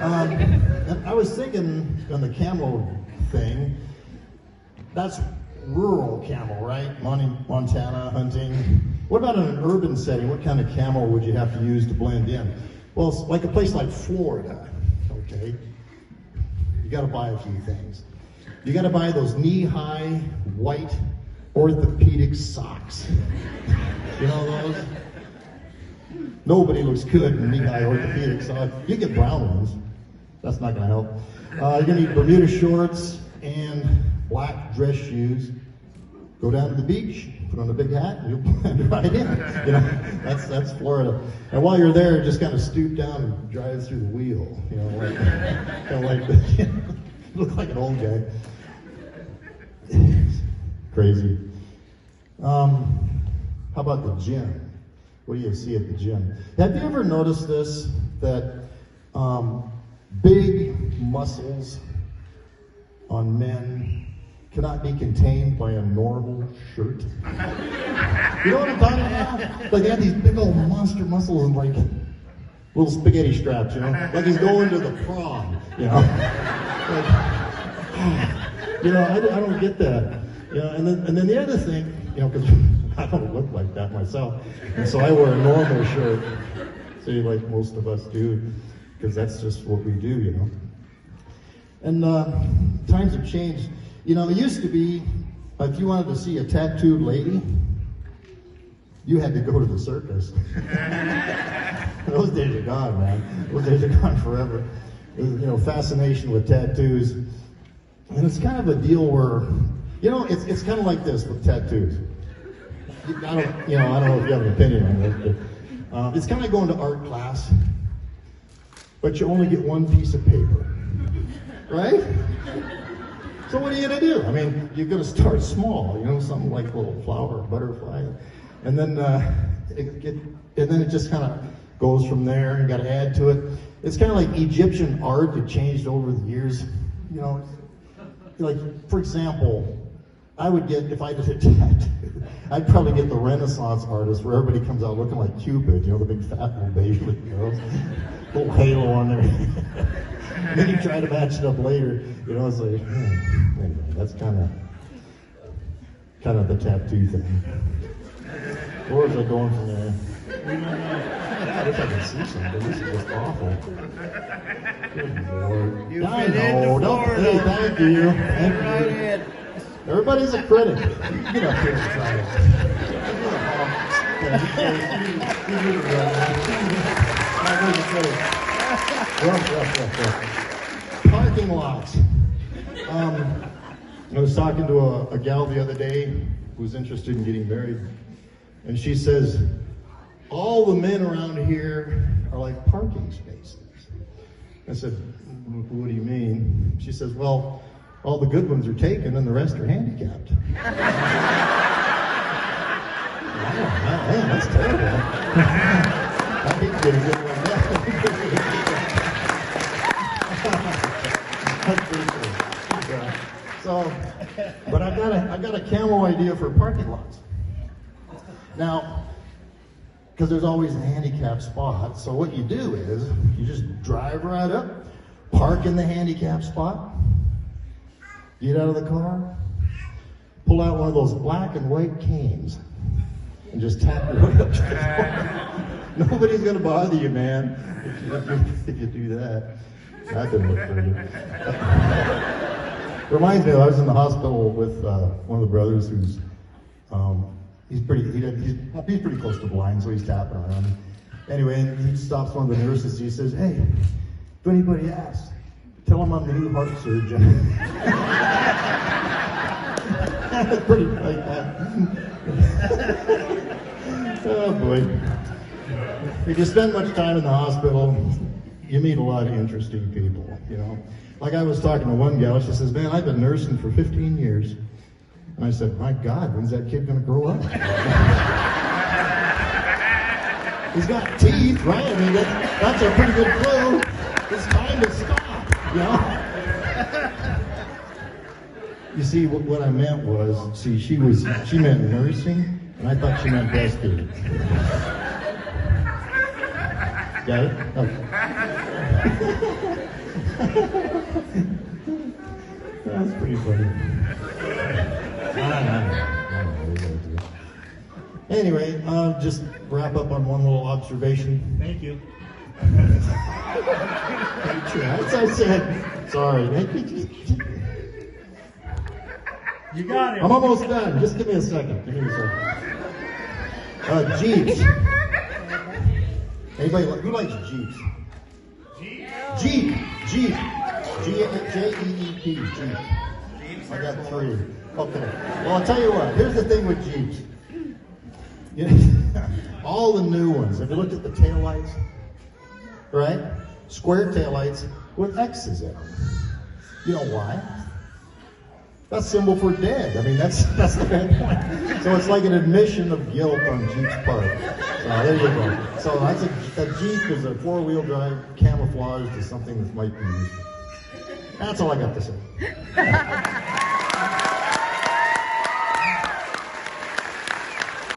And I was thinking on the camo thing, that's rural camo, right? Montana hunting. What about in an urban setting? What kind of camo would you have to use to blend in? Well, it's like a place like Florida, okay? You gotta buy a few things. You gotta buy those knee-high white orthopedic socks. You know those? Nobody looks good in knee-high orthopedic socks. You get brown ones. That's not gonna help. You're gonna need Bermuda shorts and black dress shoes. Go down to the beach, put on a big hat, and you'll blend right in. You know, that's Florida. And while you're there, just kind of stoop down and drive through the wheel. You know, like, kind of like look like an old guy. Crazy. How about the gym? What do you see at the gym? Have you ever noticed this, that big muscles on men cannot be contained by a normal shirt? You know what I'm talking about? Like they have these big old monster muscles and like little spaghetti straps, you know? Like he's going to the prom, you know? Like, you know, I don't get that. You know, and then the other thing, you know, because I don't look like that myself, and so I wear a normal shirt, see, like most of us do, because that's just what we do, you know. And times have changed. You know, it used to be, if you wanted to see a tattooed lady, you had to go to the circus. Those days are gone, man. Those days are gone forever. You know, fascination with tattoos. And it's kind of a deal where, you know, it's kind of like this with tattoos. I don't know if you have an opinion on this, but it's kind of like going to art class, but you only get one piece of paper, right? So what are you gonna do? I mean, you're gonna start small, you know, something like a little flower or butterfly, and then it just kind of goes from there. You got to add to it. It's kind of like Egyptian art. It changed over the years, you know. Like, for example, I would get, if I did a tattoo, I'd probably get the Renaissance artist where everybody comes out looking like Cupid, you know, the big fat little baby with girls, little halo on there. And then you try to match it up later, you know, it's like, anyway, that's kind of the tattoo thing. Where was I going from there? I wish I could see something. This is just awful. Good Lord. You've I been into know. Florida. Hey, thank you. Thank Right you. in. Everybody's a critic. Get up here and try it. Parking lots. I was talking to a gal the other day who was interested in getting married, and she says, all the men around here are like parking spaces. I said, what do you mean? She says, well, all the good ones are taken and the rest are handicapped. Wow, man, that's terrible. I hate to get a good one now. That's pretty cool. Yeah. So, but I got a camo idea for parking lots. Now, because there's always a handicap spot, so what you do is you just drive right up, park in the handicap spot, get out of the car, pull out one of those black and white canes, and just tap your way up to the car. Nobody's gonna bother you, man, if you do that. That didn't look pretty good. Reminds me, I was in the hospital with one of the brothers who's he's pretty close to blind, so he's tapping around. Anyway, he stops one of the nurses. He says, "Hey, if anybody asks, tell them I'm the new heart surgeon." That's pretty like that. Oh boy! If you spend much time in the hospital, you meet a lot of interesting people. You know, like I was talking to one gal. She says, "Man, I've been nursing for 15 years." And I said, my God, when's that kid going to grow up? He's got teeth, right? I mean, that's a pretty good clue. It's time to stop, you know? You see, what I meant was, she meant nursing, and I thought she meant breastfeeding. Got it? Okay. That's pretty funny. Anyway, just wrap up on one little observation. Thank you. As I said, sorry. You got it. I'm almost done. Just give me a second. Give me a second. Jeeps. Anybody, who likes Jeeps? Jeep. Jeep. J-E-E-P. Jeep. I got 3. Okay. Well, I'll tell you what. Here's the thing with Jeeps. You know, all the new ones. Have you looked at the taillights? Right? Square taillights with X's in them. You know why? That's symbol for dead. I mean, that's the whole point. So it's like an admission of guilt on Jeep's part. So there you go. So that's a Jeep is a 4-wheel drive camouflage to something that might be useful. That's all I got to say.